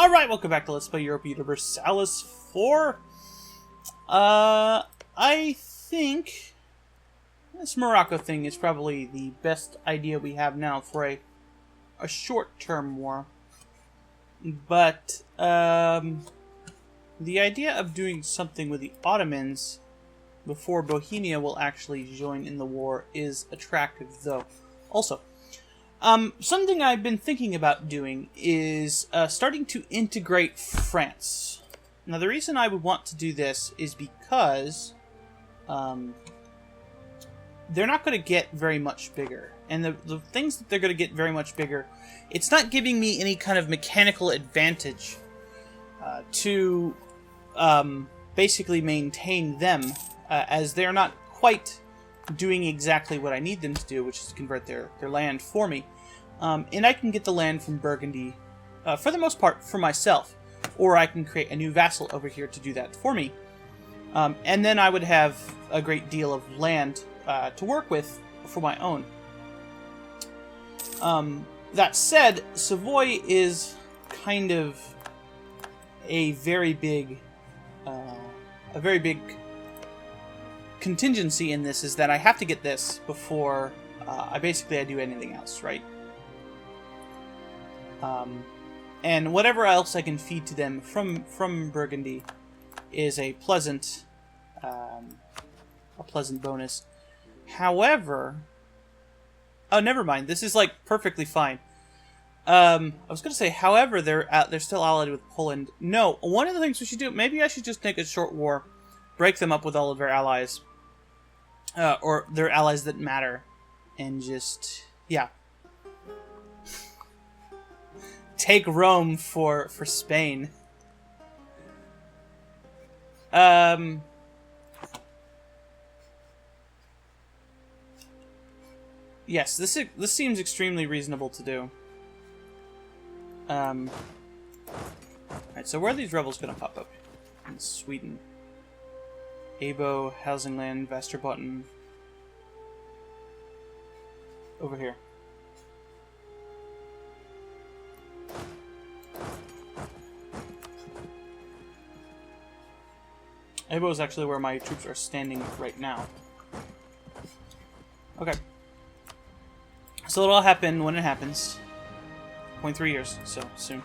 Alright, welcome back to Let's Play Europa Universalis 4. I think this Morocco thing is probably the best idea we have now for a short-term war. But, the idea of doing something with the Ottomans before Bohemia will actually join in the war is attractive, though. Also, something I've been thinking about doing is starting to integrate France. Now, the reason I would want to do this is because they're not going to get very much bigger. And the things that they're going to get very much bigger, it's not giving me any kind of mechanical advantage to basically maintain them, as they're not quite doing exactly what I need them to do, which is convert their land for me. And I can get the land from Burgundy, for the most part, for myself. Or I can create a new vassal over here to do that for me. And then I would have a great deal of land to work with for my own. That said, Savoy is kind of a very big contingency in this, is that I have to get this before I do anything else, right? And whatever else I can feed to them from Burgundy is a pleasant bonus. However, oh, never mind. This is like perfectly fine. I was going to say, however, they're still allied with Poland. No, one of the things we should do, maybe I should just make a short war, break them up with all of their allies, or their allies that matter, and just, yeah, take Rome for Spain. Yes, this seems extremely reasonable to do. Alright, so where are these rebels going to pop up? In Sweden. Abo, Helsingland, Västerbotten. Over here. Abo is actually where my troops are standing right now. Okay. So it'll all happen when it happens. 0.3 years, so soon.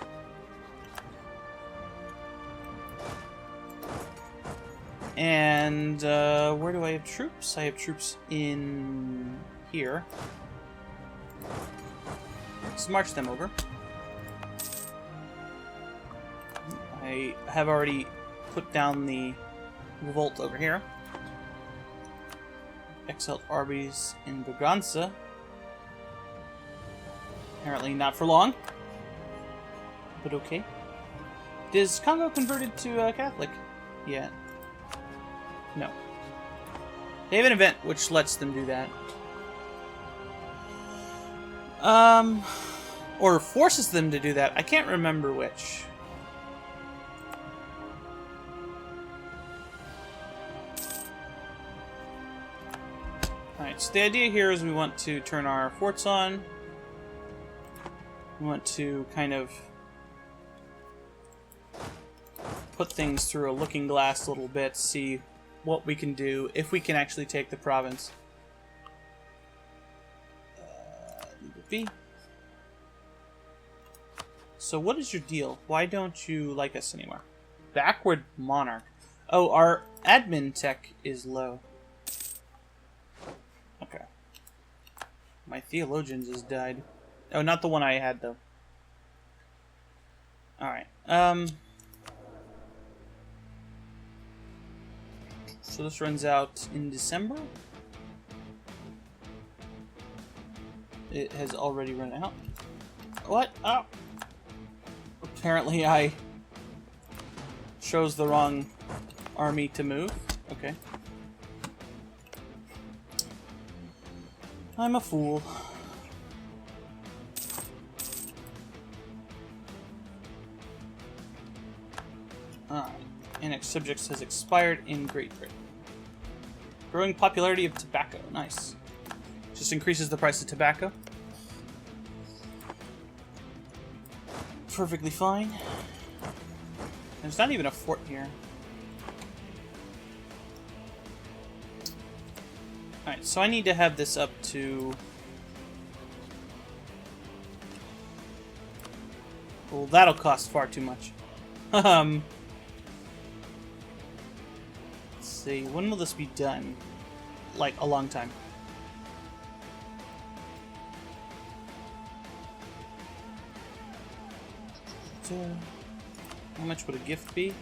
And where do I have troops? I have troops in here. Let's march them over. I have already put down the revolt over here. Exiled armies in Braganza. Apparently not for long. But okay. Is Congo converted to Catholic yet? No. They have an event which lets them do that. Or forces them to do that. I can't remember which. Alright, so the idea here is we want to turn our forts on. We want to kind of put things through a looking glass a little bit, see what we can do, if we can actually take the province. B. So what is your deal? Why don't you like us anymore? Backward monarch. Oh, our admin tech is low. Okay. My theologian just died. Oh, not the one I had, though. Alright. So this runs out in December. It has already run out. What? Oh! Apparently I chose the wrong army to move. Okay. I'm a fool. Annex subjects has expired in Great Britain. Growing popularity of tobacco. Nice. Just increases the price of tobacco. perfectly fine. There's not even a fort here. Alright, so I need to have this up to... Well, that'll cost far too much. Let's see, when will this be done? Like, a long time. How much would a gift be?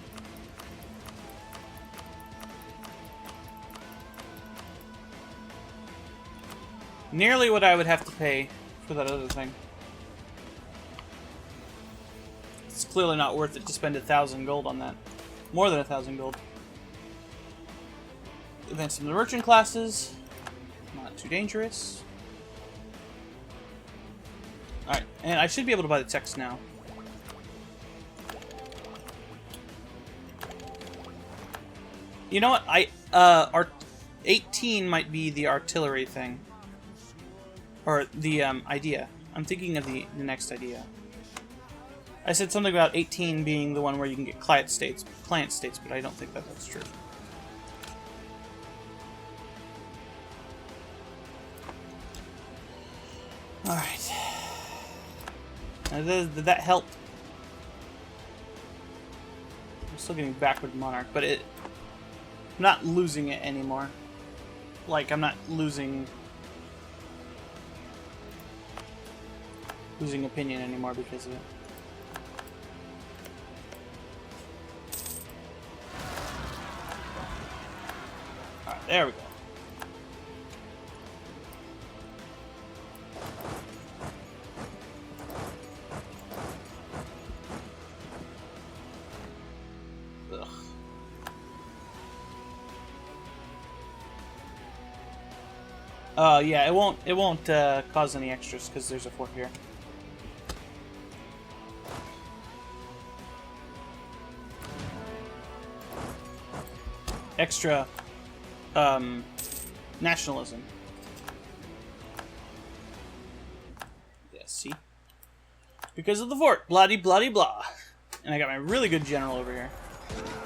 Nearly what I would have to pay for that other thing. It's clearly not worth it to spend 1,000 gold on that. More than 1,000 gold. Advance some of the merchant classes. Not too dangerous. Alright, and I should be able to buy the text now. You know what? Art 18 might be the artillery thing. Or the, idea. I'm thinking of the next idea. I said something about 18 being the one where you can get client states, but I don't think that that's true. Alright. Did that help? I'm still getting backward monarch, but I'm not losing it anymore. Like, I'm not losing opinion anymore because of it. Alright, there we go. Yeah, it won't cause any extras because there's a fort here. Extra, nationalism. Yeah, see? Because of the fort. Bloody, bloody, blah. And I got my really good general over here.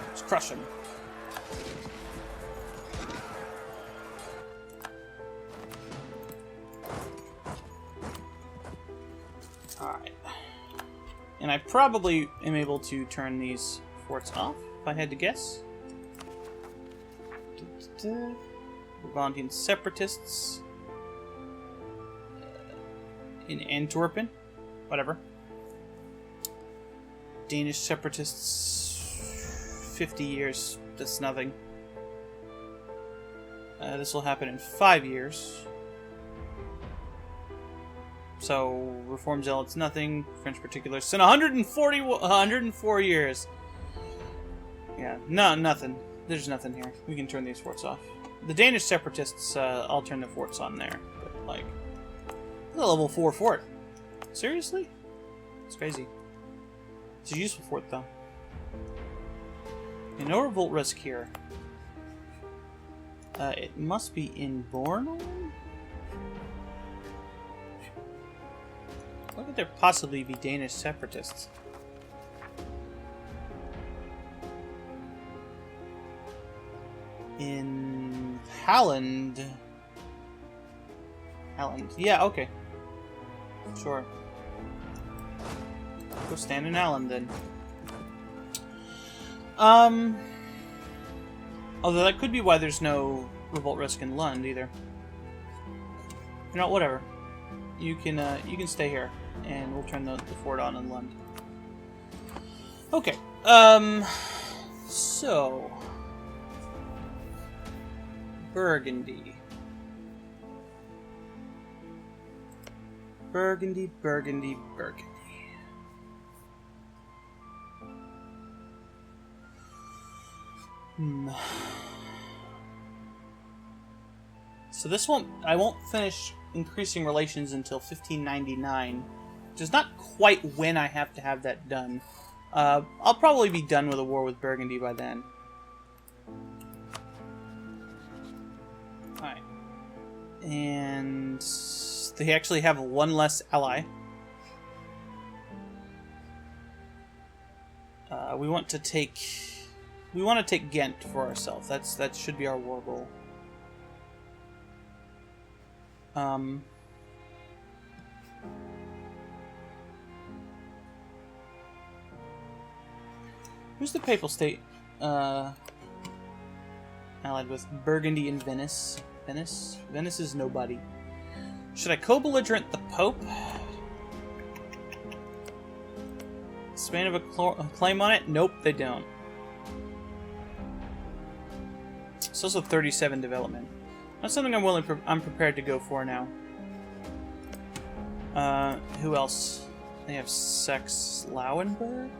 Let's crush him. Alright. And I probably am able to turn these forts off, if I had to guess. Burgundian separatists. In Antwerpen. Whatever. Danish separatists. 50 years. That's nothing. This will happen in 5 years. So, Reform Zealots, nothing. French particulars, in 104 years. Yeah, no, nothing. There's nothing here. We can turn these forts off. The Danish separatists, I'll turn the forts on there. But, like, it's a level 4 fort. Seriously? It's crazy. It's a useful fort, though. Okay, no revolt risk here. It must be in Bornholm? Why could there possibly be Danish separatists? In Holland. Yeah, okay. Sure. Go stand in Holland then. Although that could be why there's no revolt risk in Lund either. You know, whatever. You can stay here, and we'll turn the fort on in Lund. Okay. So Burgundy. Burgundy, Burgundy, Burgundy. So this I won't finish increasing relations until 1599, which is not quite when I have to have that done. I'll probably be done with a war with Burgundy by then. Alright. And they actually have one less ally. We want to take Ghent for ourselves. That should be our war goal. Who's the Papal State allied with? Burgundy and Venice. Venice is nobody. Should I co-belligerent the Pope? Spain have a claim on it? Nope, they don't. It's also 37 development. That's something I'm prepared to go for now. Who else? They have Saxe-Lauenburg?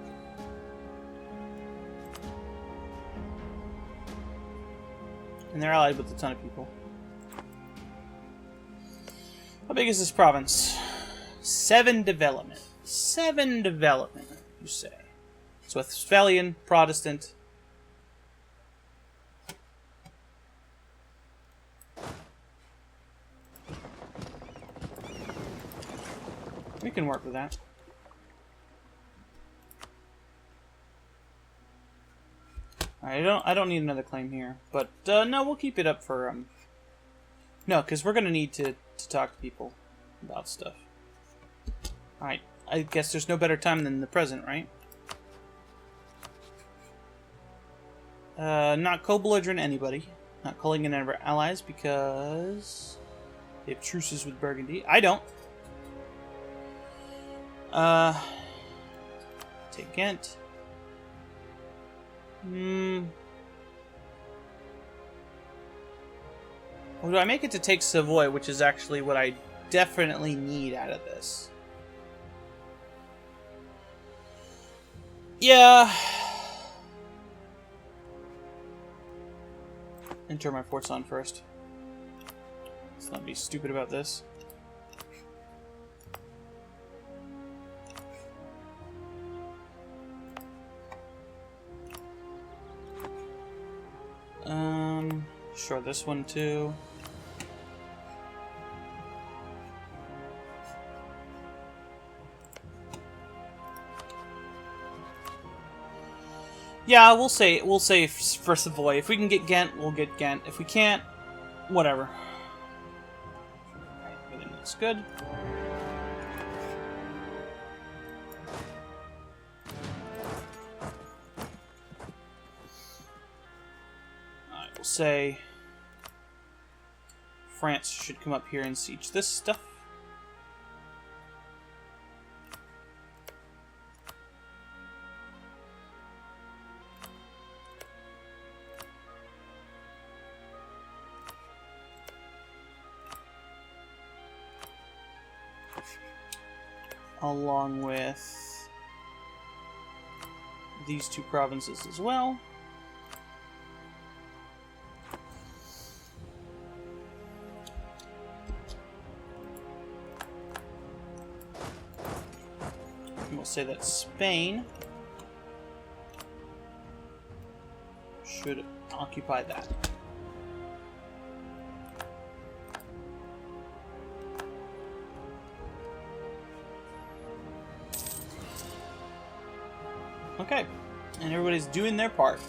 And they're allied with a ton of people. How big is this province? 7 development. 7 development, you say. So Westphalian, Protestant. We can work with that. Alright, I don't need another claim here. But no, we'll keep it up for no, because we're gonna need to talk to people about stuff. Alright, I guess there's no better time than the present, right? Not co-belligerent anybody. Not calling in any of our allies because they have truces with Burgundy. I don't. Take Ghent. Or do I make it to take Savoy, which is actually what I definitely need out of this? Yeah. Enter my forts on first. Let's not be stupid about this. Sure, this one too. Yeah, we'll say for Savoy. If we can get Ghent, we'll get Ghent. If we can't, whatever. Everything looks good. Alright, we'll say France should come up here and siege this stuff. Along with these 2 provinces as well. And we'll say that Spain should occupy that. Okay, and everybody's doing their part.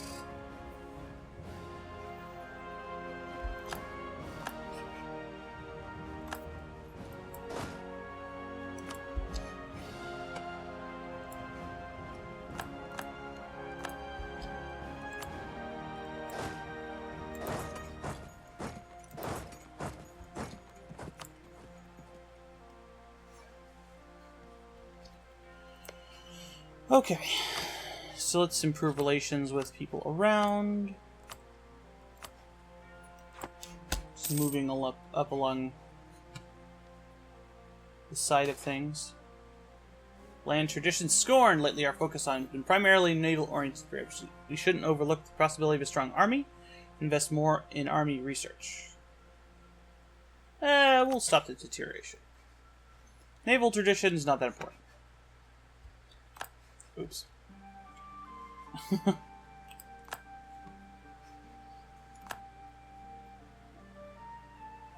Okay. So let's improve relations with people around. Just moving up along the side of things. Land traditions scorned. Lately our focus on been primarily naval-oriented groups. We shouldn't overlook the possibility of a strong army. Invest more in army research. We'll stop the deterioration. Naval traditions, not that important. Oops.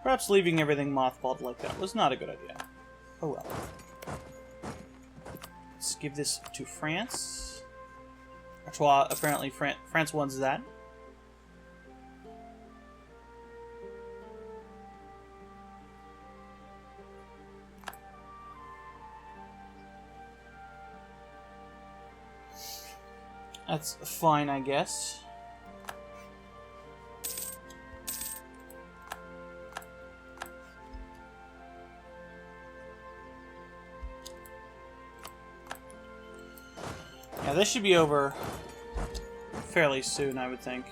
Perhaps leaving everything mothballed like that was not a good idea. Oh well. Let's give this to France. Artois, apparently France wants that. That's fine, I guess. Yeah, this should be over fairly soon, I would think.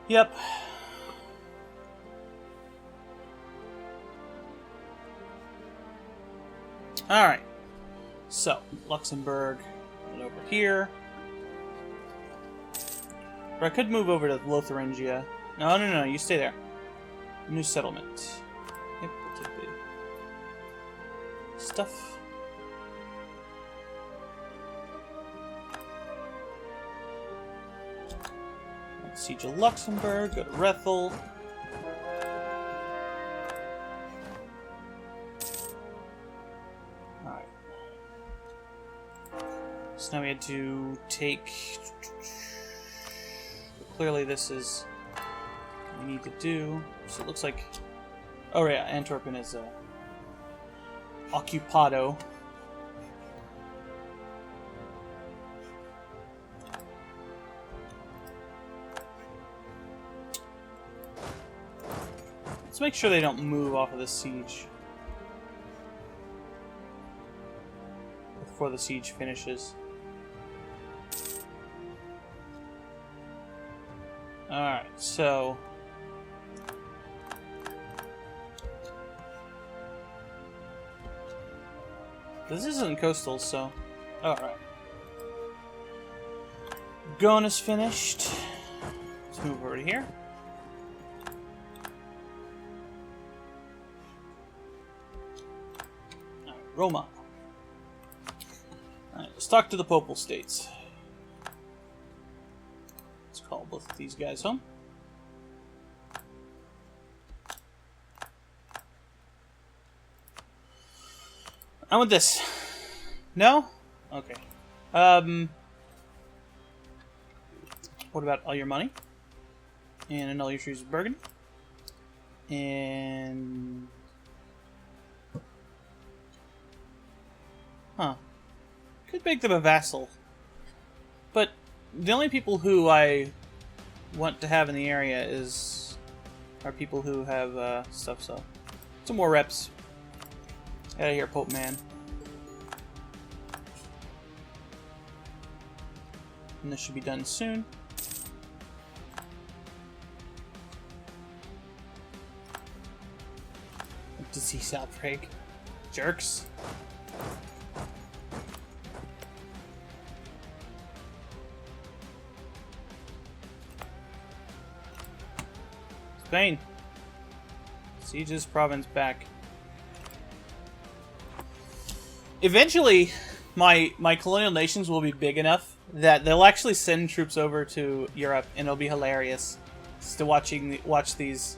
Yep. Alright. So, Luxembourg, and over here. Or I could move over to Lotharingia. No, you stay there. New settlement. Yep, we'll take the stuff. Siege of Luxembourg, go to Rethel. Alright. So now we had to take... Clearly this is what we need to do. So it looks like... Oh yeah, Antwerpen is occupado. Let's make sure they don't move off of the siege before the siege finishes. Alright, so... This isn't coastal, so... Alright. Gon is finished. Let's move over to here. Roma. Alright, let's talk to the Popal States. Let's call both of these guys home. I want this. No? Okay. What about all your money? And annul your treaties of Burgundy? And... Huh. Could make them a vassal. But the only people who I want to have in the area are people who have stuff, so... Some more reps. Out of here, Pope Man. And this should be done soon. Disease outbreak. Jerks. Spain. Siege this province back. Eventually, my colonial nations will be big enough that they'll actually send troops over to Europe, and it'll be hilarious just to watch these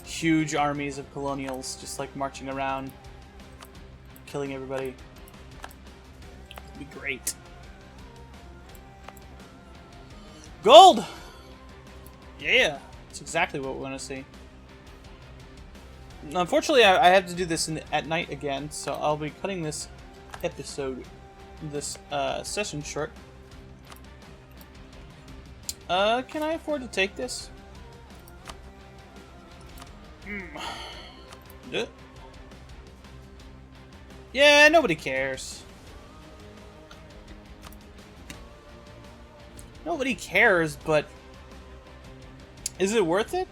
huge armies of colonials just like marching around, killing everybody. It'll be great. Gold! Yeah! That's exactly what we want to see. Unfortunately, I have to do this at night again, so I'll be cutting this session short. Can I afford to take this? Yeah, nobody cares. Nobody cares, but is it worth it?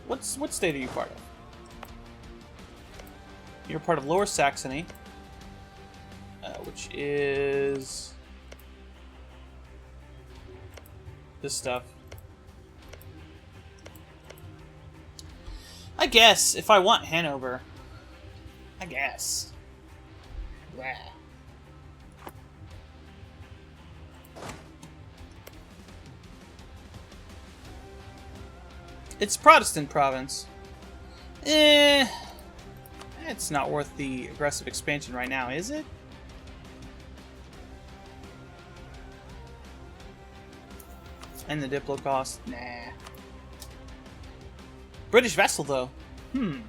What state are you part of? You're part of Lower Saxony, which is this stuff. I guess if I want Hanover, I guess. Blah. It's Protestant province. It's not worth the aggressive expansion right now, is it? And the Diplo cost? Nah. British vessel, though. Got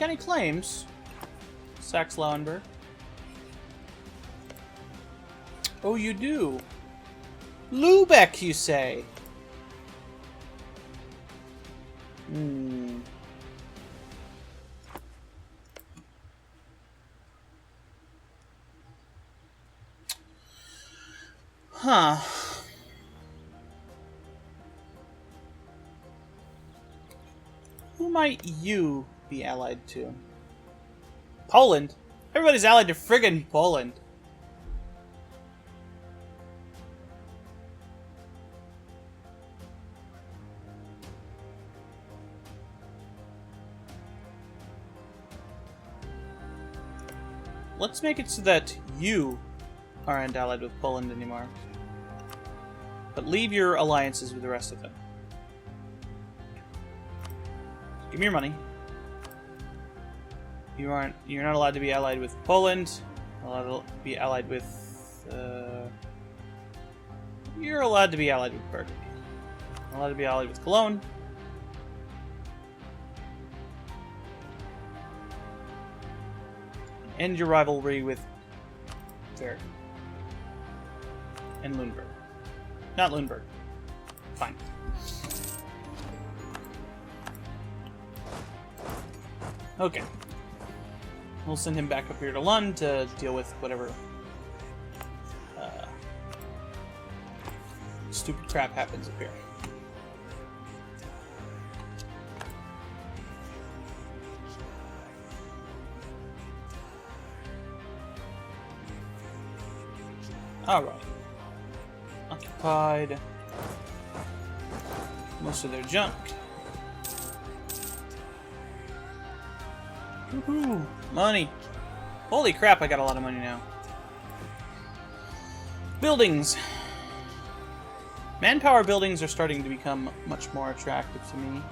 any claims? Saxe-Lauenburg. Oh, you do? Lubeck, you say? Huh. Who might you be allied to? Poland? Everybody's allied to friggin' Poland. Let's make it so that you aren't allied with Poland anymore. But leave your alliances with the rest of them. Give me your money. You're not allowed to be allied with Poland. Allowed to be allied with you're allowed to be allied with Burgundy. Allowed to be allied with Cologne. End your rivalry with Verden. And Lüneburg. Not Lüneburg. Fine. Okay. We'll send him back up here to Lund to deal with whatever stupid crap happens up here. Alright. Occupied most of their junk. Woohoo! Money! Holy crap, I got a lot of money now. Buildings. Manpower buildings are starting to become much more attractive to me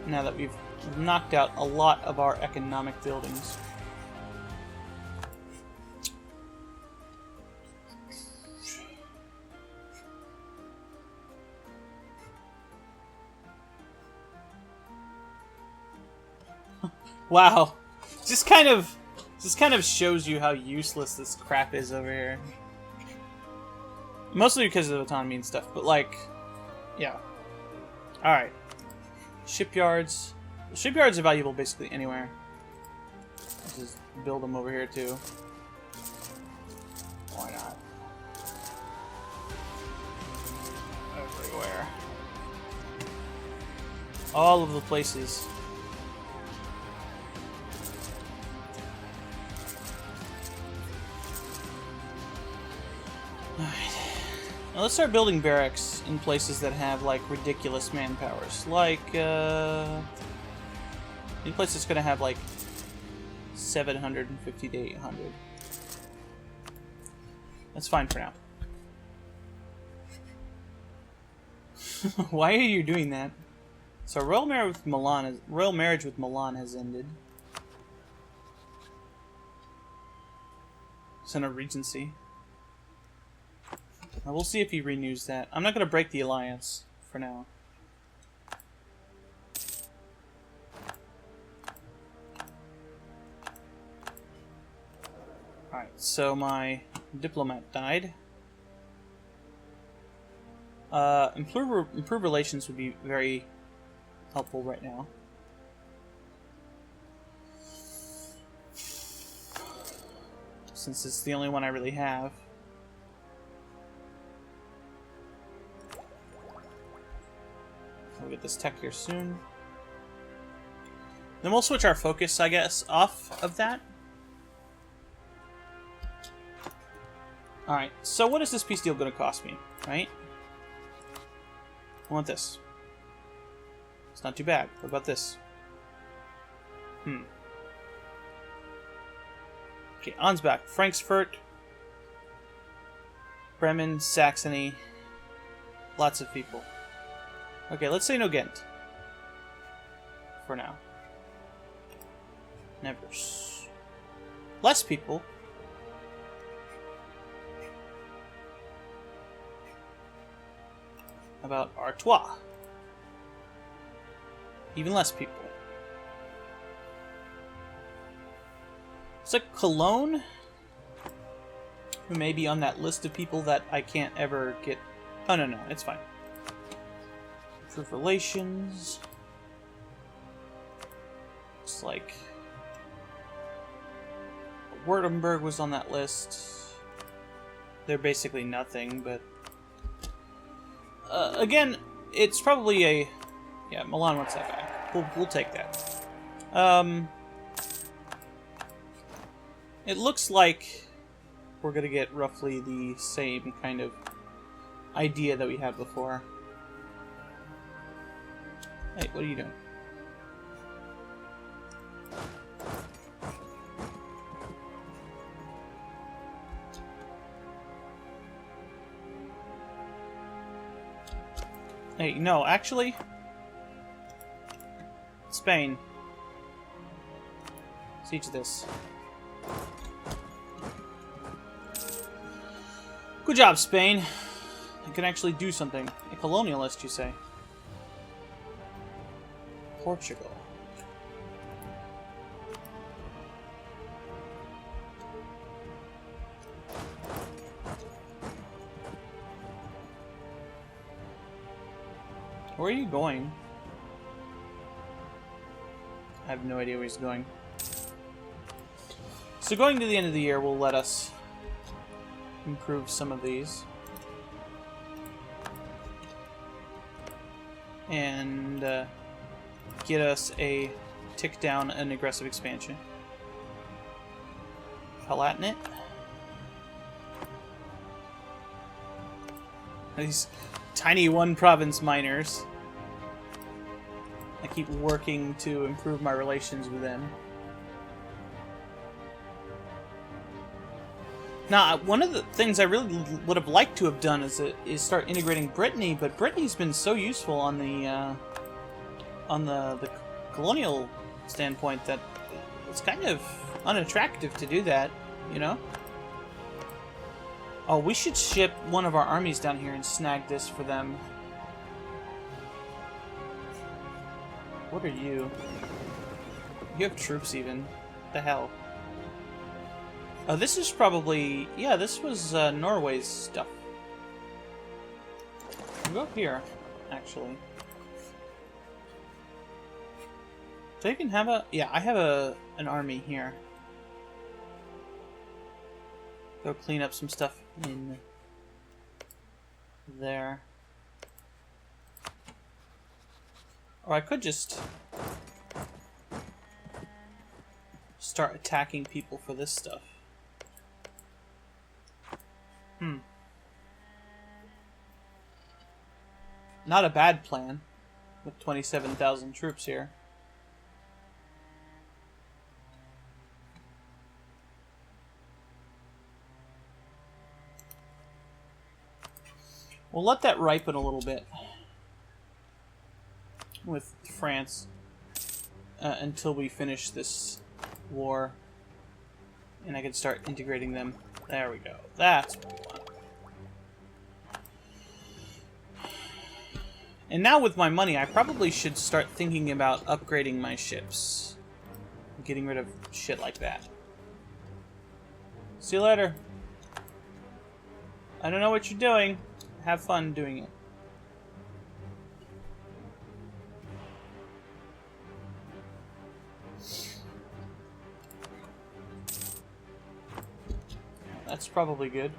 now that we've knocked out a lot of our economic buildings. Wow. Just kind of shows you how useless this crap is over here. Mostly because of autonomy and stuff, but like, yeah. Alright. Shipyards. Shipyards are valuable basically anywhere. Let's just build them over here too. Why not? Everywhere. All of the places. Alright. Now let's start building barracks in places that have, like, ridiculous manpowers. Like, any place that's gonna have, like, 750 to 800. That's fine for now. Why are you doing that? So royal marriage with Milan has ended. It's in a regency. We'll see if he renews that. I'm not going to break the alliance for now. Alright, so my diplomat died. Improve relations would be very helpful right now. Since it's the only one I really have. We'll get this tech here soon. Then we'll switch our focus, I guess, off of that. Alright, so what is this peace deal going to cost me, right? I want this. 1 not too bad. What about this? Okay, Ansbach, Frankfurt, Bremen, Saxony. Lots of people. Okay, let's say no Ghent. For now. Nevers. Less people. About Artois. Even less people. It's like Cologne, who may be on that list of people that I can't ever get. Oh, no, it's fine. Improve relations. Looks like Württemberg was on that list. They're basically nothing, but again, it's probably a... Yeah, Milan wants that back. We'll take that. It looks like we're gonna get roughly the same kind of idea that we had before. Hey, what are you doing? Hey, no, actually... Spain. Siege this. Good job, Spain. You can actually do something. A colonialist, you say? Portugal. Where are you going? I have no idea where he's going. So going to the end of the year will let us improve some of these. And get us a tick down an aggressive expansion. Palatinate. These tiny one province miners. I keep working to improve my relations with them. Now, one of the things I really would have liked to have done is start integrating Brittany, but Brittany's been so useful on the colonial standpoint that it's kind of unattractive to do that, you know? Oh, we should ship one of our armies down here and snag this for them. What are you? You have troops even. What the hell? Oh, this is probably... Yeah, this was Norway's stuff. I'll go up here, actually. Do I even have a... Yeah, I have an army here. Go clean up some stuff in there. Or I could just start attacking people for this stuff. Not a bad plan with 27,000 troops here. We'll let that ripen a little bit with France until we finish this war, and I can start integrating them. There we go. That's what we want. And now with my money, I probably should start thinking about upgrading my ships. Getting rid of shit like that. See you later. I don't know what you're doing. Have fun doing it. That's probably good.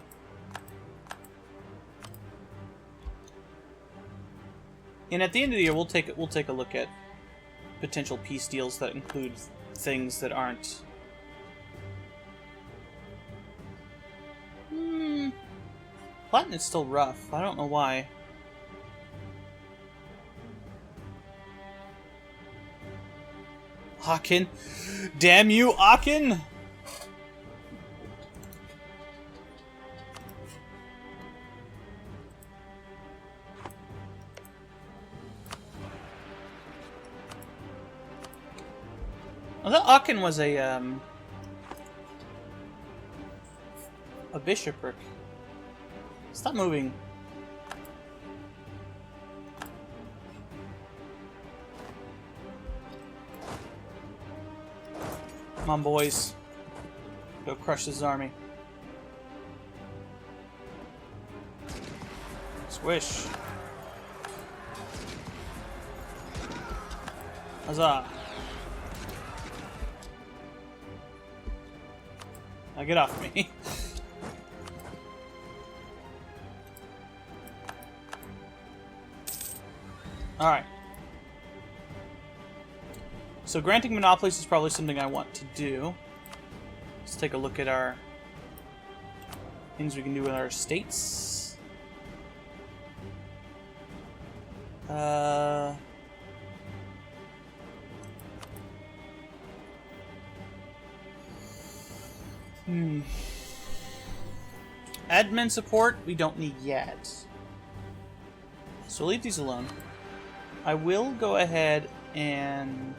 And at the end of the year, we'll take a look at potential peace deals that include things that aren't. Platinum is still rough. I don't know why. Aachen. Damn you, Aachen! I thought Aachen was a bishopric. Stop moving. Come on, boys. Go crush this army. Swish. Huzzah. Now get off me. Alright. So granting monopolies is probably something I want to do. Let's take a look at our things we can do with our states. Admin support we don't need yet. So leave these alone. I will go ahead and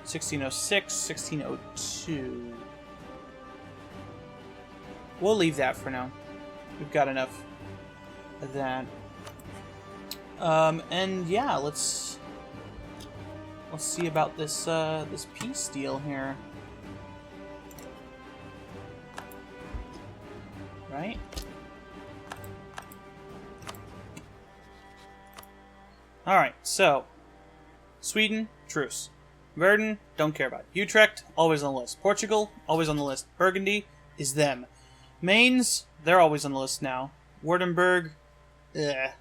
1606, 1602. We'll leave that for now. We've got enough of that. And yeah, let's see about this this peace deal here. Right? Alright, so Sweden, truce. Verden, don't care about it. Utrecht, always on the list. Portugal, always on the list. Burgundy is them. Mainz, they're always on the list now. Württemberg,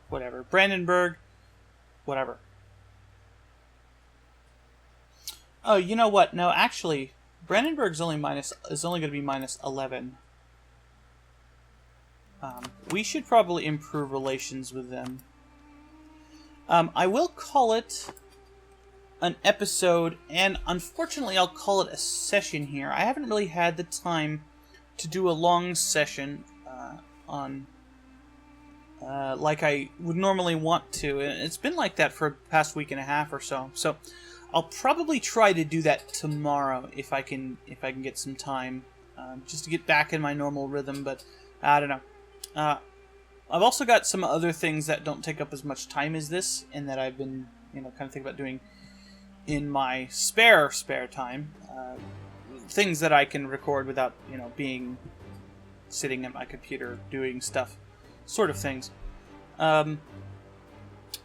whatever. Brandenburg, whatever. Oh, you know what? No, actually, Brandenburg's only going to be minus 11. We should probably improve relations with them. I will call it an episode, and unfortunately I'll call it a session here. I haven't really had the time to do a long session on like I would normally want to, and it's been like that for the past week and a half or so. So I'll probably try to do that tomorrow if I can get some time, just to get back in my normal rhythm. But I don't know. I've also got some other things that don't take up as much time as this, and that I've been, kind of thinking about doing in my spare time. Things that I can record without, being sitting at my computer doing stuff, sort of things. And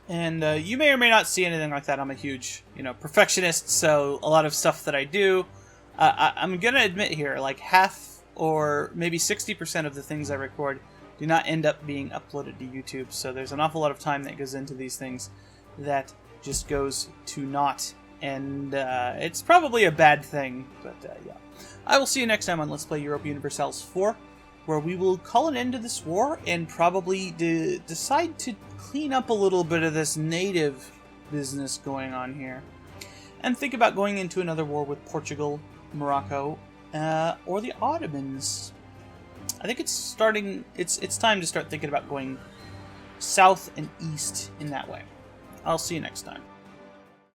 you may or may not see anything like that. I'm a huge, perfectionist, so a lot of stuff that I do, I'm gonna admit here, like half or maybe 60% of the things I record do not end up being uploaded to YouTube. So there's an awful lot of time that goes into these things that just goes to naught. And it's probably a bad thing, but yeah. I will see you next time on Let's Play Europa Universalis 4, where we will call an end to this war and probably decide to clean up a little bit of this native business going on here. And think about going into another war with Portugal, Morocco, or the Ottomans. I think it's time to start thinking about going south and east in that way. I'll see you next time.